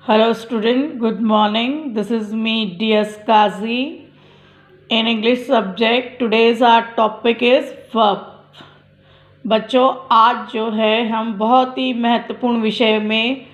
Hello student, good morning. This is me DS Kazi. In English subject, today's our topic is verb. बच्चों आज जो है हम बहुत ही महत्वपूर्ण विषय में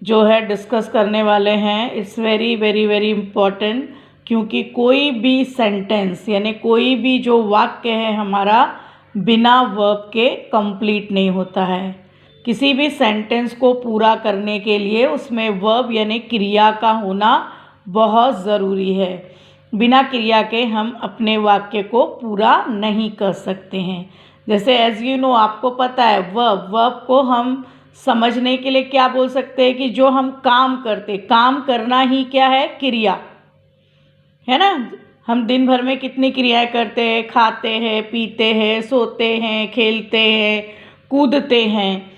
जो है डिस्कस करने वाले हैं. It's very very very important, क्योंकि कोई भी सेंटेंस यानी कोई भी जो वाक्य है हमारा बिना वर्ब के कंप्लीट नहीं होता है. किसी भी सेंटेंस को पूरा करने के लिए उसमें वर्ब यानी क्रिया का होना बहुत ज़रूरी है. बिना क्रिया के हम अपने वाक्य को पूरा नहीं कर सकते हैं. जैसे एज यू नो, आपको पता है वर्ब को हम समझने के लिए क्या बोल सकते हैं कि जो हम काम करते, काम करना ही क्या है, क्रिया है ना. हम दिन भर में कितनी क्रियाएं करते हैं, खाते हैं, पीते हैं, सोते हैं, खेलते हैं, कूदते हैं.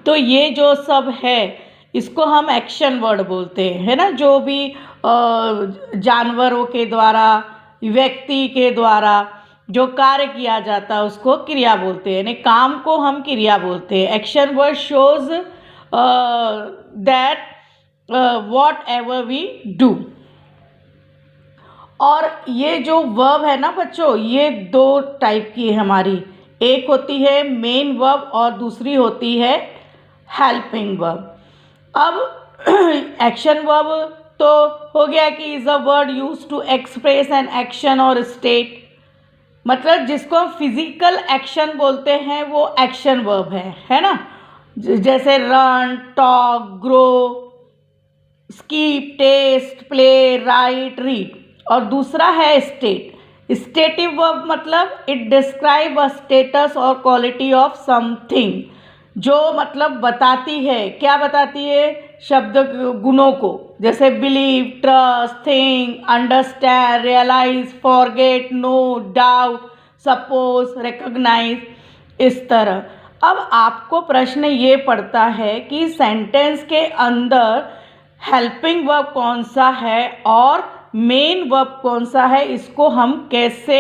तो ये जो सब है इसको हम एक्शन वर्ड बोलते हैं, है ना. जो भी जानवरों के द्वारा, व्यक्ति के द्वारा जो कार्य किया जाता है उसको क्रिया बोलते हैं, यानी काम को हम क्रिया बोलते हैं. Action word shows that what ever we do. और ये जो वर्ब है ना बच्चों, ये दो टाइप की है हमारी. एक होती है मेन वर्ब और दूसरी होती है हेल्पिंग वर्ब. अब एक्शन वर्ब तो हो गया कि is a word use to express an action और स्टेट. मतलब जिसको हम फिजिकल एक्शन बोलते हैं वो एक्शन वर्ब है ना. जैसे run, talk, grow, skip, taste, play, write, read. और दूसरा है स्टेट. स्टेटिव वर्ब मतलब इट डिस्क्राइब अ स्टेटस और क्वालिटी ऑफ समथिंग. जो मतलब बताती है, क्या बताती है, शब्द गुणों को. जैसे believe, trust, think, understand, realise, forget, know, doubt, suppose, recognise, इस तरह. अब आपको प्रश्न ये पड़ता है कि सेंटेंस के अंदर हेल्पिंग वर्ब कौन सा है और मेन वर्ब कौन सा है, इसको हम कैसे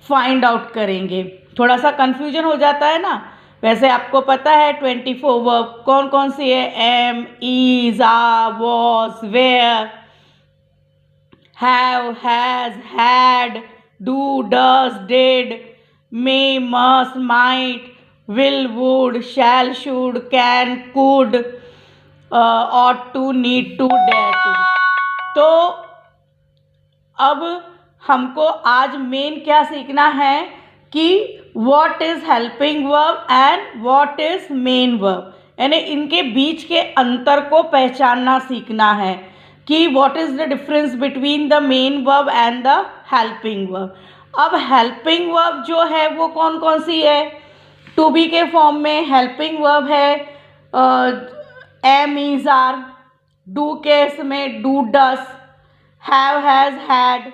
फाइंड आउट करेंगे. थोड़ा सा कन्फ्यूजन हो जाता है ना. वैसे आपको पता है 24 वर्ब कौन कौन सी है. Am, is, are, was, were, have, has, had, do, does, did, may, must, might, will, would, shall, should, can, could, ought to, need to, dare to. तो अब हमको आज मेन क्या सीखना है कि what is helping verb and what is main verb, यानी इनके बीच के अंतर को पहचानना सीखना है कि what is the difference between the main verb and the helping verb. अब हेल्पिंग वर्ब जो है वो कौन कौन सी है. टू बी के फॉर्म में हेल्पिंग वर्ब है am, is, are. Do case में do, does, have, has, had,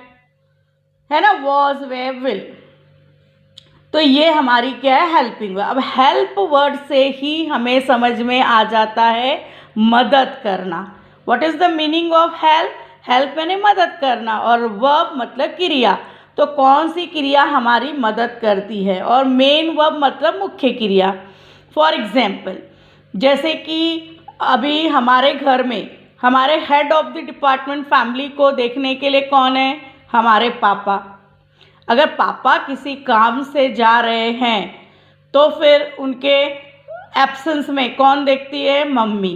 है ना, वॉज, वे, विल. तो ये हमारी क्या है, हेल्पिंग वर्ब. अब हेल्प वर्ड से ही हमें समझ में आ जाता है मदद करना. What is the meaning of help. Help यानी मदद करना और वर्ब मतलब क्रिया. तो कौन सी क्रिया हमारी मदद करती है, और मेन वर्ब मतलब मुख्य क्रिया. फॉर एग्जाम्पल, जैसे कि अभी हमारे घर में हमारे head of the department family को देखने के लिए कौन है, हमारे पापा. अगर पापा किसी काम से जा रहे हैं तो फिर उनके एब्सेंस में कौन देखती है, मम्मी.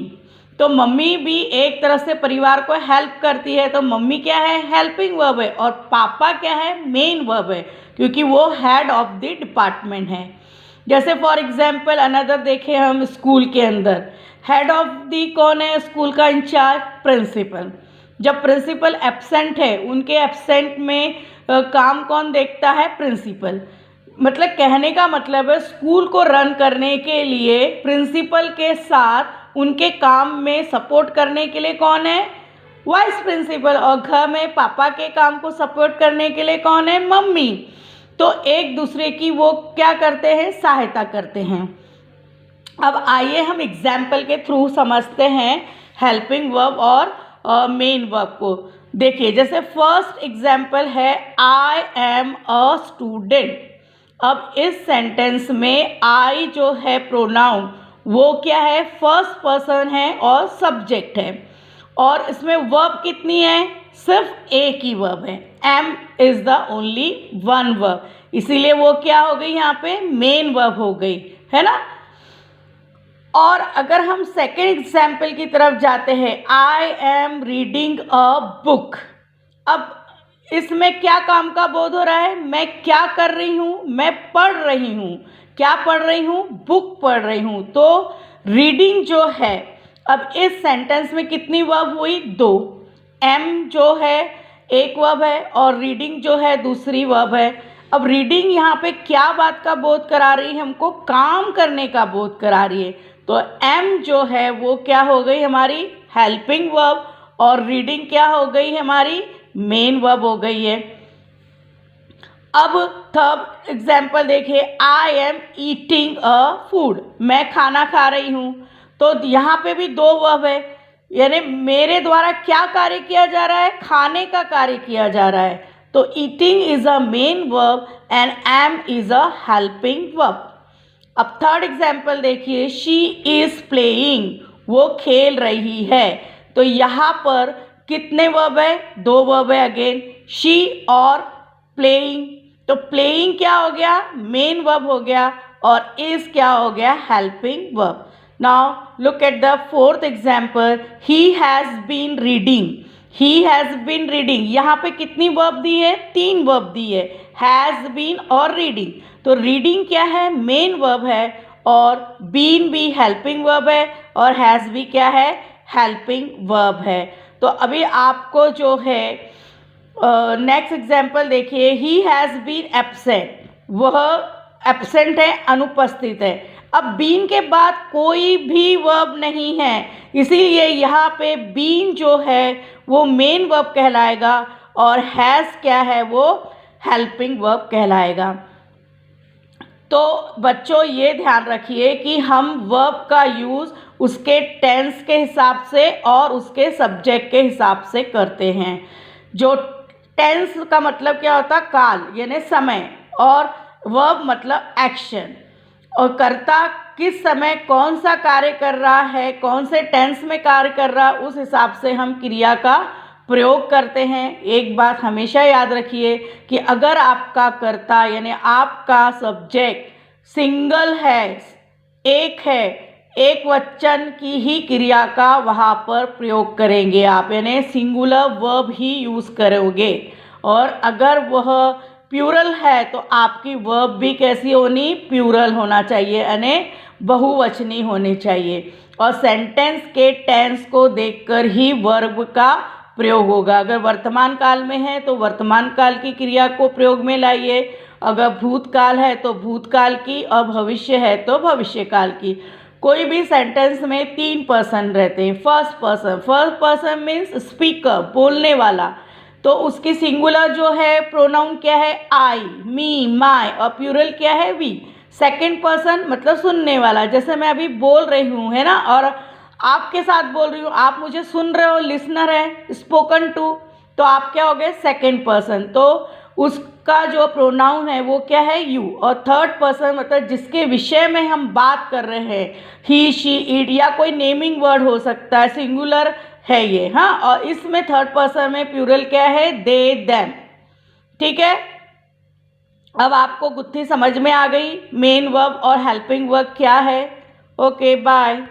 तो मम्मी भी एक तरह से परिवार को हेल्प करती है. तो मम्मी क्या है, हेल्पिंग वर्ब है, और पापा क्या है, मेन वर्ब है, क्योंकि वो हेड ऑफ द डिपार्टमेंट है. जैसे फॉर एग्जाम्पल अनदर देखें हम स्कूल के अंदर, हेड ऑफ दी कौन है, स्कूल का इंचार्ज, प्रिंसिपल. जब प्रिंसिपल एब्सेंट है, उनके एब्सेंट में काम कौन देखता है, प्रिंसिपल. मतलब कहने का मतलब है स्कूल को रन करने के लिए प्रिंसिपल के साथ उनके काम में सपोर्ट करने के लिए कौन है, वाइस प्रिंसिपल. और घर में पापा के काम को सपोर्ट करने के लिए कौन है, मम्मी. तो एक दूसरे की वो क्या करते हैं, सहायता करते हैं. अब आइए हम एग्जाम्पल के थ्रू समझते हैं हेल्पिंग वर्ब और मेन वर्ब को. देखिए, जैसे फर्स्ट एग्जाम्पल है आई एम अ स्टूडेंट. अब इस सेंटेंस में आई जो है प्रोनाउन वो क्या है, फर्स्ट पर्सन है और सब्जेक्ट है. और इसमें वर्ब कितनी है, सिर्फ एक ही वर्ब है, am is the only one verb, इसीलिए वो क्या हो गई यहाँ पे, मेन वर्ब हो गई, है ना। और अगर हम सेकेंड एग्जाम्पल की तरफ जाते हैं, I am reading a book. अब इसमें क्या काम का बोध हो रहा है, मैं क्या कर रही हूँ, मैं पढ़ रही हूँ, क्या पढ़ रही हूँ, बुक पढ़ रही हूँ। तो रीडिंग जो है, अब इस सेंटेंस में कितनी वर्ब हुई, दो, एम जो है एक वर्ब है और रीडिंग जो है दूसरी वर्ब है। अब रीडिंग यहाँ पे क्या बात का बोध करा रही है, हमको काम करने का बोध करा रही है। तो एम जो है वो क्या हो गई हमारी, हेल्पिंग वर्ब, और रीडिंग क्या हो गई हमारी, मेन वर्ब हो गई है। अब थर्ड एग्जाम्पल देखिए, I am eating a food, मैं खाना खा रही हूँ। तो यहाँ पे भी दो वर्ब है, यानी मेरे द्वारा क्या कार्य किया जा रहा है, खाने का कार्य किया जा रहा है। तो eating is a main verb and am is a helping verb. अब थर्ड एग्जाम्पल देखिए, शी इज प्लेइंग, वो खेल रही है। तो यहाँ पर कितने वर्ब है, दो वर्ब है अगेन, शी और प्लेइंग। तो प्लेइंग क्या हो गया, मेन वर्ब हो गया, और इज क्या हो गया, helping verb. Now look at the fourth example, he has been reading, he has been reading, यहाँ पे कितनी वर्ब दी है, तीन वर्ब दी है, हैज़ बीन और रीडिंग। तो रीडिंग क्या है, मेन वर्ब है, और बीन भी हेल्पिंग वर्ब है, और हैज़ भी क्या है, हेल्पिंग वर्ब है। तो अभी आपको जो है नेक्स्ट एग्जाम्पल देखिए, ही हैज़ बीन एब्सेंट, वह एब्सेंट है, अनुपस्थित है। अब बीन के बाद कोई भी वर्ब नहीं है, इसीलिए यहाँ पे बीन जो है वो मेन वर्ब कहलाएगा, और हैज़ क्या है, वो हेल्पिंग वर्ब कहलाएगा। तो बच्चों ये ध्यान रखिए कि हम वर्ब का यूज़ उसके टेंस के हिसाब से और उसके सब्जेक्ट के हिसाब से करते हैं। जो टेंस का मतलब क्या होता है, काल यानी समय, और वर्ब मतलब एक्शन, और कर्ता किस समय कौन सा कार्य कर रहा है, कौन से टेंस में कार्य कर रहा है, उस हिसाब से हम क्रिया का प्रयोग करते हैं। एक बात हमेशा याद रखिए कि अगर आपका कर्ता यानी आपका सब्जेक्ट सिंगल है, एक है, एक वचन की ही क्रिया का वहाँ पर प्रयोग करेंगे आप, यानी सिंगुलर वर्ब ही यूज़ करोगे। और अगर वह प्यूरल है तो आपकी वर्ब भी कैसी होनी, प्यूरल होना चाहिए, यानी बहुवचनी होनी चाहिए। और सेंटेंस के टेंस को देखकर ही वर्ब का प्रयोग होगा। अगर वर्तमान काल में है तो वर्तमान काल की क्रिया को प्रयोग में लाइए, अगर भूतकाल है तो भूतकाल की, और भविष्य है तो भविष्य काल की। कोई भी सेंटेंस में तीन पर्सन रहते हैं, फर्स्ट पर्सन मीन्स स्पीकर, बोलने वाला, तो उसकी सिंगुलर जो है प्रोनाउन क्या है, आई, मी, माई, और प्यूरल क्या है, वी। सेकंड पर्सन मतलब सुनने वाला, जैसे मैं अभी बोल रही हूँ, है ना, और आपके साथ बोल रही हूँ, आप मुझे सुन रहे हो, लिसनर है, स्पोकन टू, तो आप क्या हो गए, सेकंड पर्सन, तो उसका जो प्रोनाउन है वो क्या है, यू। और थर्ड पर्सन मतलब जिसके विषय में हम बात कर रहे हैं, ही, शी, इट, या कोई नेमिंग वर्ड हो सकता है, सिंगुलर है ये, हाँ। और इसमें थर्ड पर्सन में प्लूरल क्या है, दे, देम। ठीक है, अब आपको गुत्थी समझ में आ गई, मेन वर्ब और हेल्पिंग वर्ब क्या है। Okay, bye.